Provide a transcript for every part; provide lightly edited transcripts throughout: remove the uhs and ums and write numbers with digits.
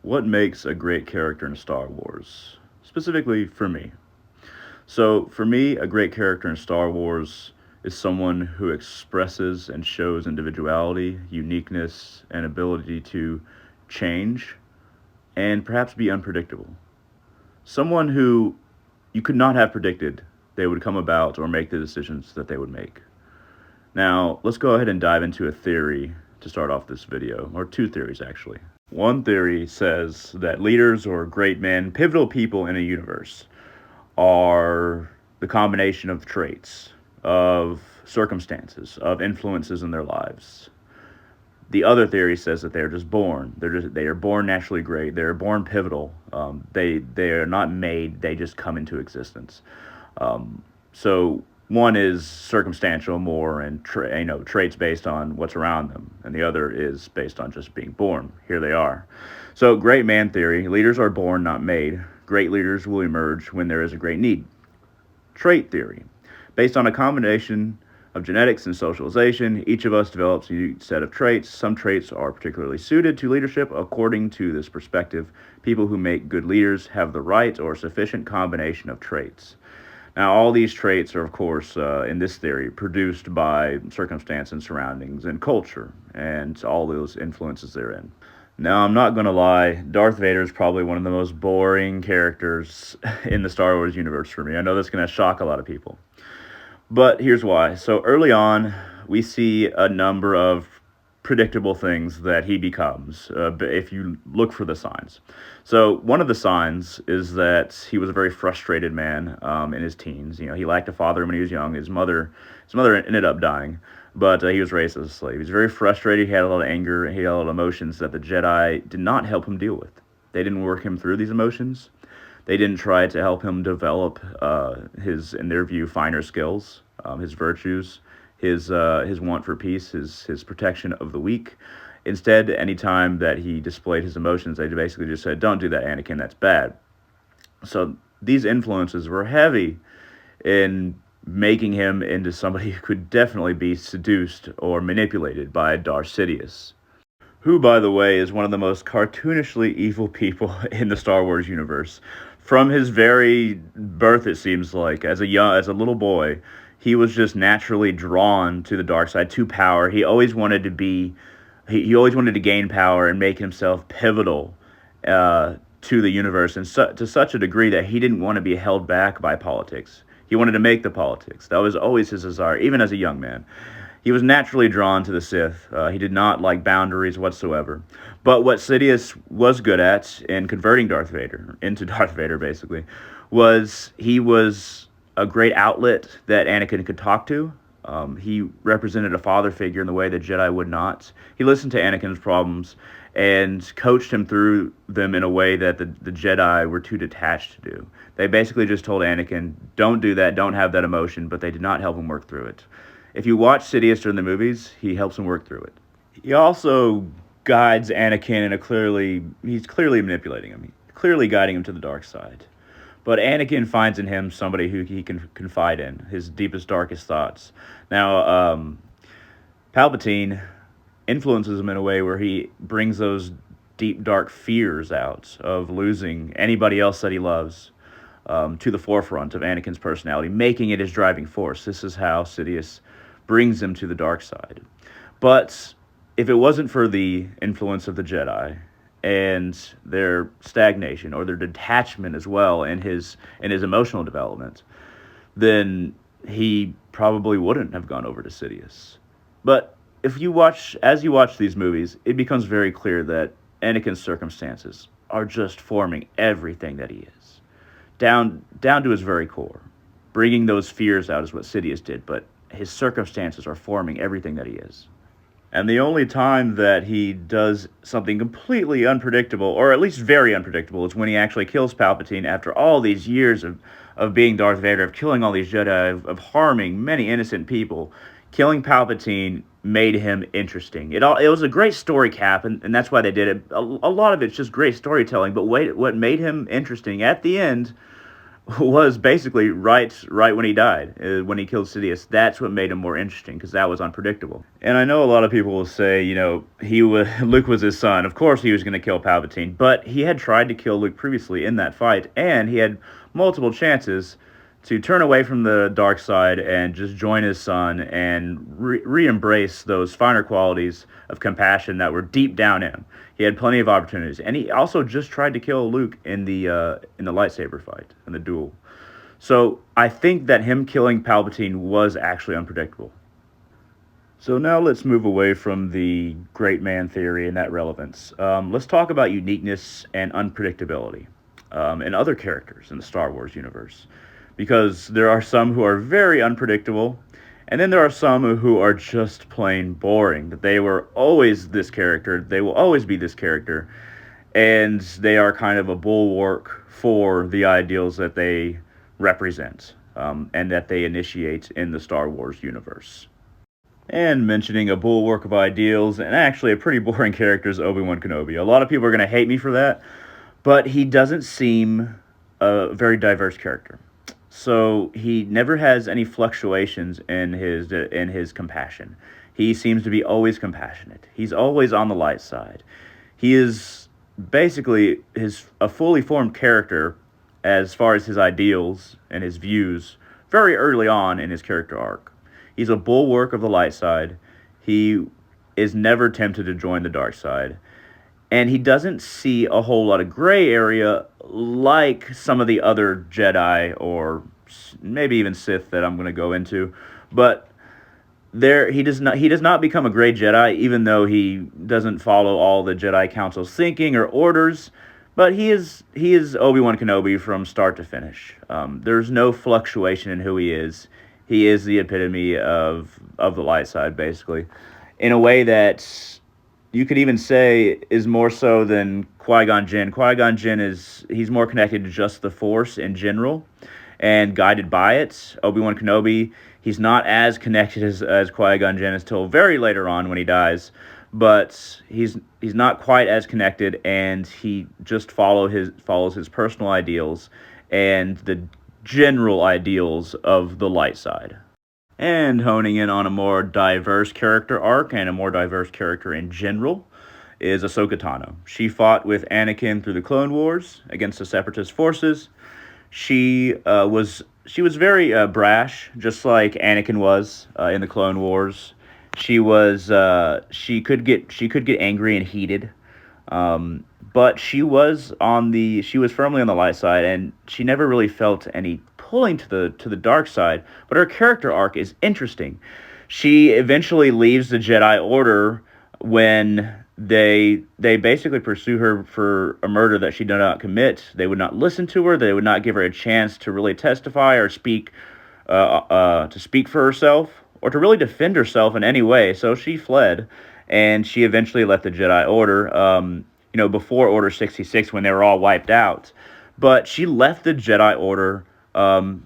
What makes a great character in Star Wars? Specifically for me. So, for me, a great character in Star Wars is someone who expresses and shows individuality, uniqueness, and ability to change and perhaps be unpredictable. Someone who you could not have predicted they would come about or make the decisions that they would make. Now, let's go ahead and dive into a theory to start off this video, or two theories actually. One theory says that leaders or great men, pivotal people in a universe, are the combination of traits, of circumstances, of influences in their lives. The other theory says that they're just born. They are born naturally great. They're born pivotal. They are not made. They just come into existence. So one is circumstantial more and traits based on what's around them, and the other is based on just being born. Here they are. So great man theory: leaders are born, not made. Great leaders will emerge when there is a great need. Trait theory: based on a combination of genetics and socialization, each of us develops a unique set of traits. Some traits are particularly suited to leadership. According to this perspective, people who make good leaders have the right or sufficient combination of traits. Now, all these traits are, of course, in this theory, produced by circumstance and surroundings and culture and all those influences therein. Now, I'm not going to lie, Darth Vader is probably one of the most boring characters in the Star Wars universe for me. I know that's going to shock a lot of people. But here's why. So early on, we see a number of predictable things that he becomes if you look for the signs. So one of the signs is that he was a very frustrated man in his teens. You know, he lacked a father when he was young. His mother ended up dying, but he was raised as a slave. He was very frustrated. He had a lot of anger. He had a lot of emotions that the Jedi did not help him deal with. They didn't work him through these emotions. They didn't try to help him develop his, in their view, finer skills, his virtues, his want for peace, his protection of the weak. Instead, anytime that he displayed his emotions, they basically just said, "Don't do that, Anakin. That's bad." So these influences were heavy in making him into somebody who could definitely be seduced or manipulated by Darth Sidious, who, by the way, is one of the most cartoonishly evil people in the Star Wars universe. From his very birth, it seems like, as a little boy, he was just naturally drawn to the dark side, to power. He always wanted to gain power and make himself pivotal to the universe, and to such a degree that he didn't want to be held back by politics. He wanted to make the politics. That was always his desire, even as a young man. He was naturally drawn to the Sith. He did not like boundaries whatsoever. But what Sidious was good at in converting Darth Vader into Darth Vader, basically, was he was a great outlet that Anakin could talk to. He represented a father figure in the way that Jedi would not. He listened to Anakin's problems and coached him through them in a way that the Jedi were too detached to do. They basically just told Anakin, "Don't do that, don't have that emotion," but they did not help him work through it. If you watch Sidious during the movies, he helps him work through it. He also guides Anakin he's clearly manipulating him, clearly guiding him to the dark side. But Anakin finds in him somebody who he can confide in, his deepest, darkest thoughts. Now, Palpatine influences him in a way where he brings those deep, dark fears out of losing anybody else that he loves to the forefront of Anakin's personality, making it his driving force. This is how Sidious brings him to the dark side. But if it wasn't for the influence of the Jedi and their stagnation or their detachment as well in his emotional development, then he probably wouldn't have gone over to Sidious. But as you watch these movies, it becomes very clear that Anakin's circumstances are just forming everything that he is, down to his very core. Bringing those fears out is what Sidious did, but his circumstances are forming everything that he is. And the only time that he does something completely unpredictable, or at least very unpredictable, is when he actually kills Palpatine after all these years of being Darth Vader, of killing all these Jedi, of harming many innocent people. Killing Palpatine made him interesting. It was a great story cap, and that's why they did it. A lot of it's just great storytelling, but what made him interesting at the end was basically right when he died, when he killed Sidious. That's what made him more interesting because that was unpredictable. And I know a lot of people will say, Luke was his son. Of course, he was going to kill Palpatine, but he had tried to kill Luke previously in that fight, and he had multiple chances to turn away from the dark side and just join his son and re-embrace those finer qualities of compassion that were deep down in him. He had plenty of opportunities, and he also just tried to kill Luke in the lightsaber fight, in the duel. So I think that him killing Palpatine was actually unpredictable. So now let's move away from the great man theory and that relevance. Let's talk about uniqueness and unpredictability in other characters in the Star Wars universe. Because there are some who are very unpredictable, and then there are some who are just plain boring. That they were always this character, they will always be this character, and they are kind of a bulwark for the ideals that they represent and that they initiate in the Star Wars universe. And mentioning a bulwark of ideals, and actually a pretty boring character is Obi-Wan Kenobi. A lot of people are going to hate me for that, but he doesn't seem a very diverse character. So he never has any fluctuations in his compassion. He seems to be always compassionate. He's always on the light side. He is basically a fully formed character as far as his ideals and his views very early on in his character arc. He's a bulwark of the light side. He is never tempted to join the dark side. And he doesn't see a whole lot of gray area like some of the other Jedi or maybe even Sith that I'm going to go into. But he does not become a gray Jedi, even though he doesn't follow all the Jedi Council's thinking or orders. But he is Obi-Wan Kenobi from start to finish. There's no fluctuation in who he is. He is the epitome of the light side, basically, in a way that you could even say is more so than Qui-Gon Jinn. Qui-Gon Jinn he's more connected to just the Force in general and guided by it. Obi-Wan Kenobi, he's not as connected as Qui-Gon Jinn until very later on when he dies, but he's not quite as connected, and he just follows his personal ideals and the general ideals of the light side. And honing in on a more diverse character arc and a more diverse character in general is Ahsoka Tano. She fought with Anakin through the Clone Wars against the Separatist forces. She was very brash, just like Anakin was in the Clone Wars. She could get angry and heated, but she was firmly on the light side, and she never really felt any pulling to the dark side. But her character arc is interesting. She eventually leaves the Jedi Order when they basically pursue her for a murder that she did not commit. They would not listen to her. They would not give her a chance to really testify or speak for herself or to really defend herself in any way. So she fled, and she eventually left the Jedi Order. Before Order 66, when they were all wiped out. But she left the Jedi Order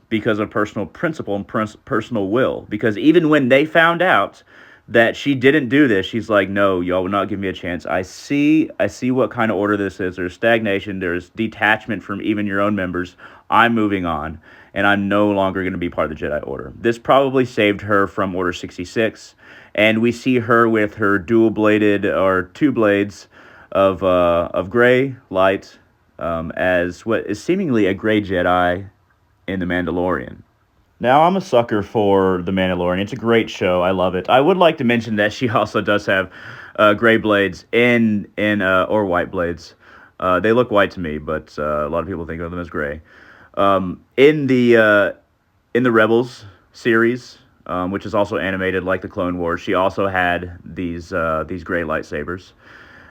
because of personal principle and personal will. Because even when they found out that she didn't do this, she's like, no, y'all will not give me a chance. I see what kind of order this is. There's stagnation. There's detachment from even your own members. I'm moving on, and I'm no longer going to be part of the Jedi Order. This probably saved her from Order 66, and we see her with her dual-bladed, or two blades, of gray light as what is seemingly a gray Jedi in The Mandalorian. Now, I'm a sucker for The Mandalorian. It's a great show. I love it. I would like to mention that she also does have gray blades or white blades. They look white to me, but a lot of people think of them as gray. In the Rebels series, which is also animated like the Clone Wars, she also had these gray lightsabers.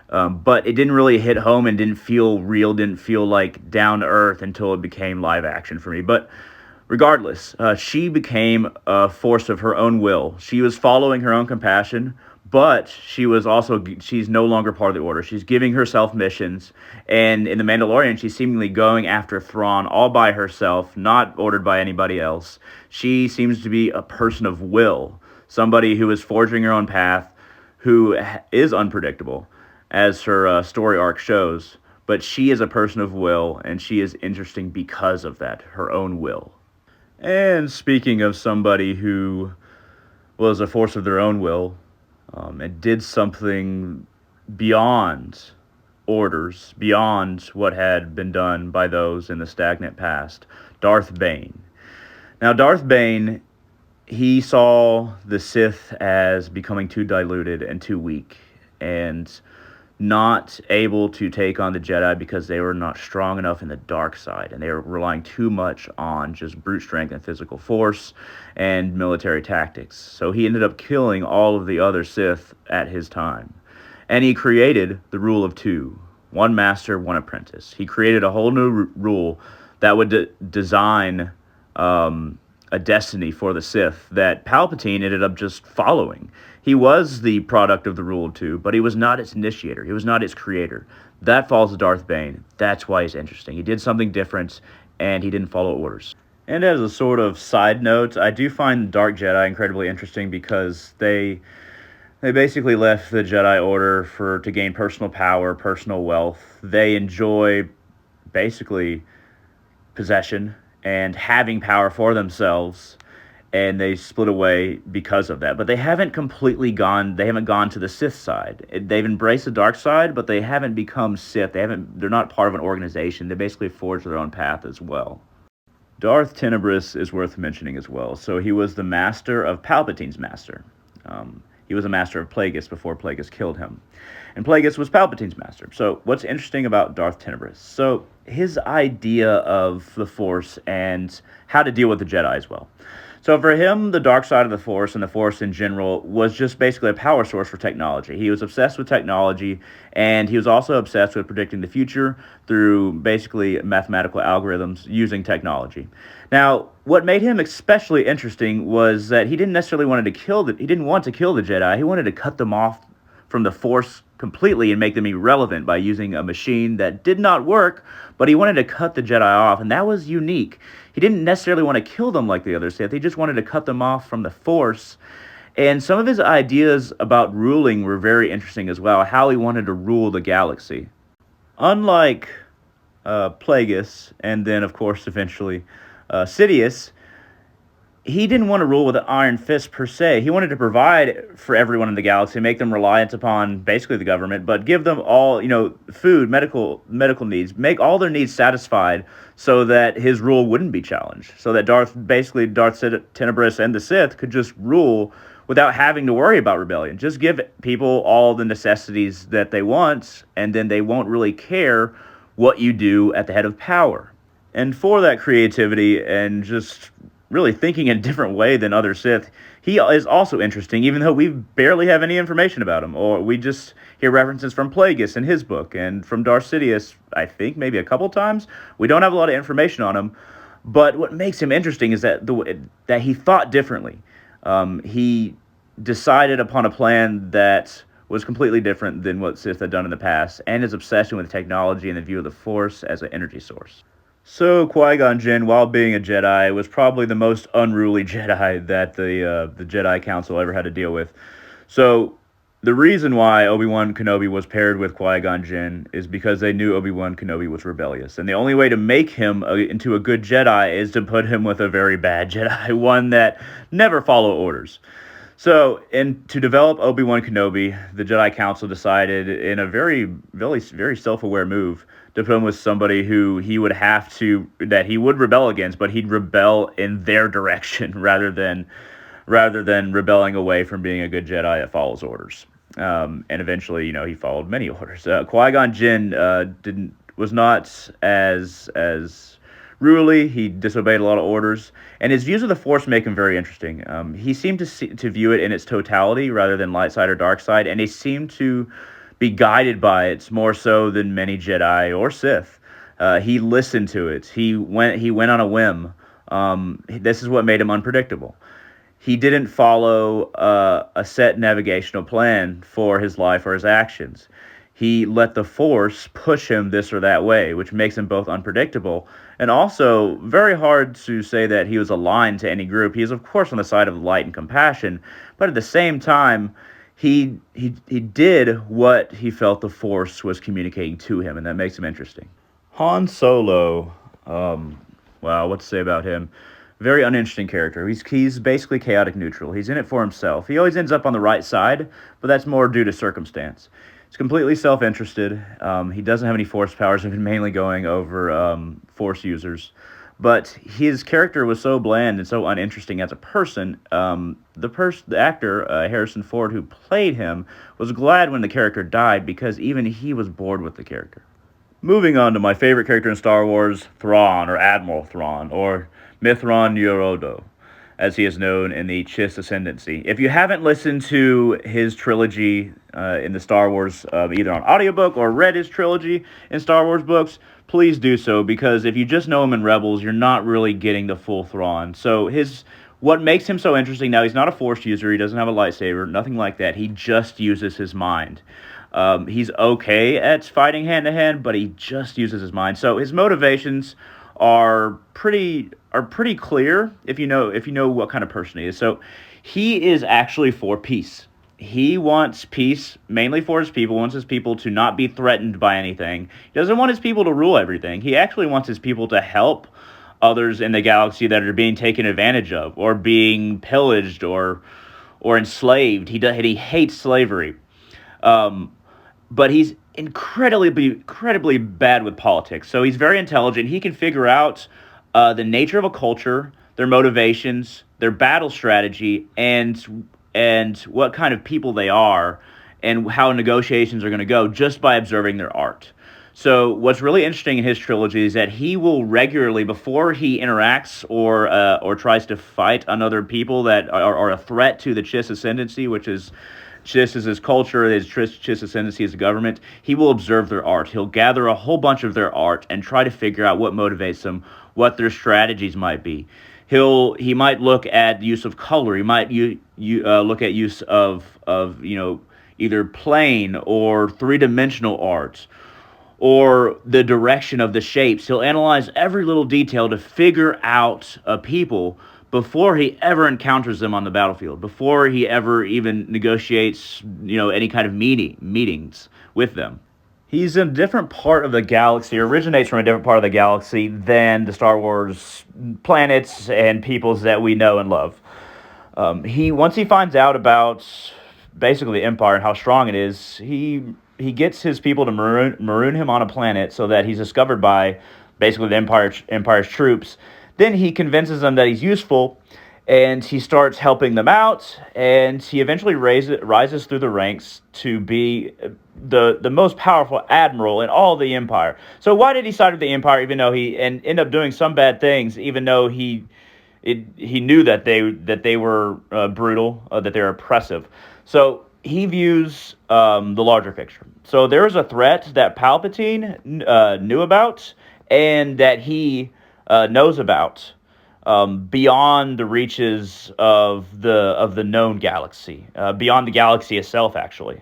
But it didn't really hit home and didn't feel real, didn't feel like down to earth until it became live action for me. But regardless, she became a force of her own will. She was following her own compassion, but she's no longer part of the Order. She's giving herself missions. And in The Mandalorian, she's seemingly going after Thrawn all by herself, not ordered by anybody else. She seems to be a person of will, somebody who is forging her own path, who is unpredictable, as her story arc shows. but she is a person of will, and she is interesting because of that, her own will. And speaking of somebody who was a force of their own will, and did something beyond orders, beyond what had been done by those in the stagnant past, Darth Bane. Now, Darth Bane, he saw the Sith as becoming too diluted and too weak, and not able to take on the Jedi because they were not strong enough in the dark side, and they were relying too much on just brute strength and physical force and military tactics. So he ended up killing all of the other Sith at his time. And he created the rule of two, one master, one apprentice. He created a whole new rule that would design a destiny for the Sith that Palpatine ended up just following. He was the product of the rule of two, but he was not its initiator. He was not its creator. That falls to Darth Bane. That's why he's interesting. He did something different, and he didn't follow orders. And as a sort of side note, I do find Dark Jedi incredibly interesting because they basically left the Jedi Order to gain personal power, personal wealth. They enjoy basically possession and having power for themselves, and they split away because of that. But they haven't completely gone to the Sith side. They've embraced the dark side, but they haven't become Sith. They're not part of an organization. They basically forged their own path as well. Darth Tenebris is worth mentioning as well. So he was the master of Palpatine's master. He was a master of Plagueis before Plagueis killed him. And Plagueis was Palpatine's master. So what's interesting about Darth Tenebris? So his idea of the Force and how to deal with the Jedi as well. So for him, the dark side of the Force and the Force in general was just basically a power source for technology. He was obsessed with technology, and he was also obsessed with predicting the future through basically mathematical algorithms using technology. Now, what made him especially interesting was that he didn't necessarily want to kill the Jedi. He wanted to cut them off from the Force completely and make them irrelevant by using a machine that did not work, but he wanted to cut the Jedi off, and that was unique. He didn't necessarily want to kill them like the other Sith. He just wanted to cut them off from the Force. And some of his ideas about ruling were very interesting as well, how he wanted to rule the galaxy. Unlike Plagueis, and then, of course, eventually Sidious, he didn't want to rule with an iron fist per se. He wanted to provide for everyone in the galaxy, make them reliant upon basically the government, but give them all, food, medical needs, make all their needs satisfied so that his rule wouldn't be challenged. So that Darth Tenebris and the Sith could just rule without having to worry about rebellion. Just give people all the necessities that they want, and then they won't really care what you do at the head of power. And for that creativity and just really thinking in a different way than other Sith, he is also interesting, even though we barely have any information about him, or we just hear references from Plagueis in his book, and from Darth Sidious, I think, maybe a couple times. We don't have a lot of information on him, but what makes him interesting is that that he thought differently. He decided upon a plan that was completely different than what Sith had done in the past, and his obsession with technology and the view of the Force as an energy source. So Qui-Gon Jinn, while being a Jedi, was probably the most unruly Jedi that the Jedi Council ever had to deal with. So the reason why Obi-Wan Kenobi was paired with Qui-Gon Jinn is because they knew Obi-Wan Kenobi was rebellious. And the only way to make him into a good Jedi is to put him with a very bad Jedi, one that never followed orders. So, to develop Obi-Wan Kenobi, the Jedi Council decided, in a very, very, very self-aware move, to put him with somebody who he would rebel against, but he'd rebel in their direction rather than rebelling away from being a good Jedi that follows orders. And eventually, he followed many orders. Qui-Gon Jinn was not as ruly. He disobeyed a lot of orders, and his views of the Force make him very interesting. He seemed to view it in its totality rather than light side or dark side, and he seemed to be guided by it more so than many Jedi or Sith. He listened to it. He went on a whim. This is what made him unpredictable. He didn't follow a set navigational plan for his life or his actions. He let the Force push him this or that way, which makes him both unpredictable and also very hard to say that he was aligned to any group. He is, of course, on the side of light and compassion, but at the same time, he did what he felt the Force was communicating to him, and that makes him interesting. Han Solo, um, wow, what to say about him? Very uninteresting character. He's basically chaotic neutral. He's in it for himself. He always ends up on the right side, but that's more due to circumstance. He's completely self-interested. He doesn't have any Force powers. He's been mainly going over Force users. But his character was so bland and so uninteresting as a person. The actor Harrison Ford, who played him, was glad when the character died because even he was bored with the character. Moving on to my favorite character in Star Wars, Thrawn, or Admiral Thrawn, or Mithron Yorodo, as he is known in the Chiss Ascendancy. If you haven't listened to his trilogy in the Star Wars, either on audiobook or read his trilogy in Star Wars books, please do so, because if you just know him in Rebels, you're not really getting the full Thrawn. So what makes him so interesting, now he's not a Force user, he doesn't have a lightsaber, nothing like that, he just uses his mind. He's okay at fighting hand-to-hand, but he just uses his mind. So his motivations are pretty clear if you know what kind of person he is. So he is actually for peace. He wants peace mainly for his people, wants his people to not be threatened by anything. He doesn't want his people to rule everything. He actually wants his people to help others in the galaxy that are being taken advantage of or being pillaged or enslaved. He hates slavery. But he's incredibly bad with politics. So he's very intelligent. He can figure out the nature of a culture, their motivations, their battle strategy, and what kind of people they are, and how negotiations are going to go just by observing their art. So what's really interesting in his trilogy is that he will regularly, before he interacts or tries to fight another people that are a threat to the Chiss Ascendancy, which is Chiss is his culture, his Chiss Ascendancy is the government, he will observe their art. He'll gather a whole bunch of their art and try to figure out what motivates them, what their strategies might be. He might look at the use of color. He might look at use of either plane or three-dimensional art, or the direction of the shapes. He'll analyze every little detail to figure out a people before he ever encounters them on the battlefield, before he ever even negotiates, any kind of meetings with them. He's in a different part of the galaxy, originates from a different part of the galaxy than the Star Wars planets and peoples that we know and love. Once he finds out about basically the Empire and how strong it is, he gets his people to maroon him on a planet so that he's discovered by basically the Empire's troops. Then he convinces them that he's useful, and he starts helping them out, and he eventually rises through the ranks to be the most powerful admiral in all the Empire. So why did he side with the Empire, even though he end up doing some bad things, even though he knew that they were brutal, that they were oppressive? So he views the larger picture. So there is a threat that Palpatine knew about, and that he knows about beyond the reaches of the known galaxy, beyond the galaxy itself, actually.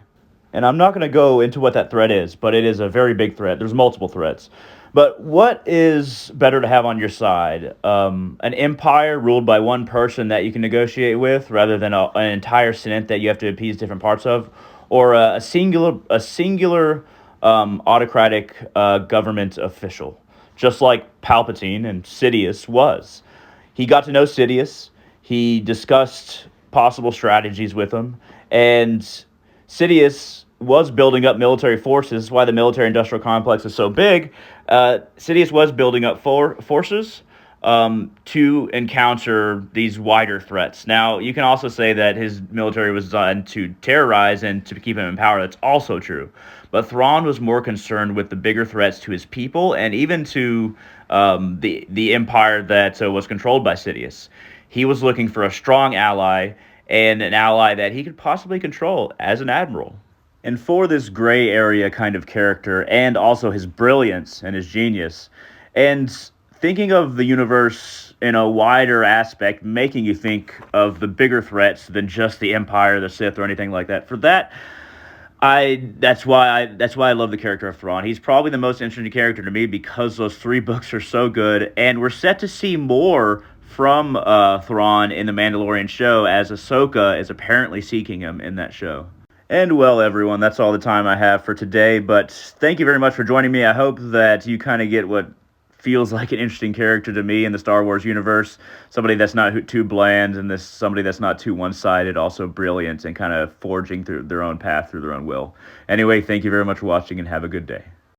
And I'm not going to go into what that threat is, but it is a very big threat. There's multiple threats. But what is better to have on your side? An empire ruled by one person that you can negotiate with, rather than an entire senate that you have to appease different parts of, or a singular autocratic government official, just like Palpatine and Sidious was. He got to know Sidious. He discussed possible strategies with him, and Sidious was building up military forces. Why the military-industrial complex is so big. Sidious was building up forces to encounter these wider threats. Now, you can also say that his military was designed to terrorize and to keep him in power. That's also true. But Thrawn was more concerned with the bigger threats to his people, and even to the empire that was controlled by Sidious. He was looking for a strong ally, and an ally that he could possibly control as an admiral. And for this gray area kind of character, and also his brilliance and his genius, and thinking of the universe in a wider aspect, making you think of the bigger threats than just the Empire, the Sith, or anything like that. For that, that's why I love the character of Thrawn. He's probably the most interesting character to me because those 3 books are so good, and we're set to see more from Thrawn in the Mandalorian show, as Ahsoka is apparently seeking him in that show. And well, everyone, that's all the time I have for today. But thank you very much for joining me. I hope that you kind of get what feels like an interesting character to me in the Star Wars universe. Somebody that's not too bland, and this somebody that's not too one-sided, also brilliant and kind of forging through their own path through their own will. Anyway, thank you very much for watching, and have a good day.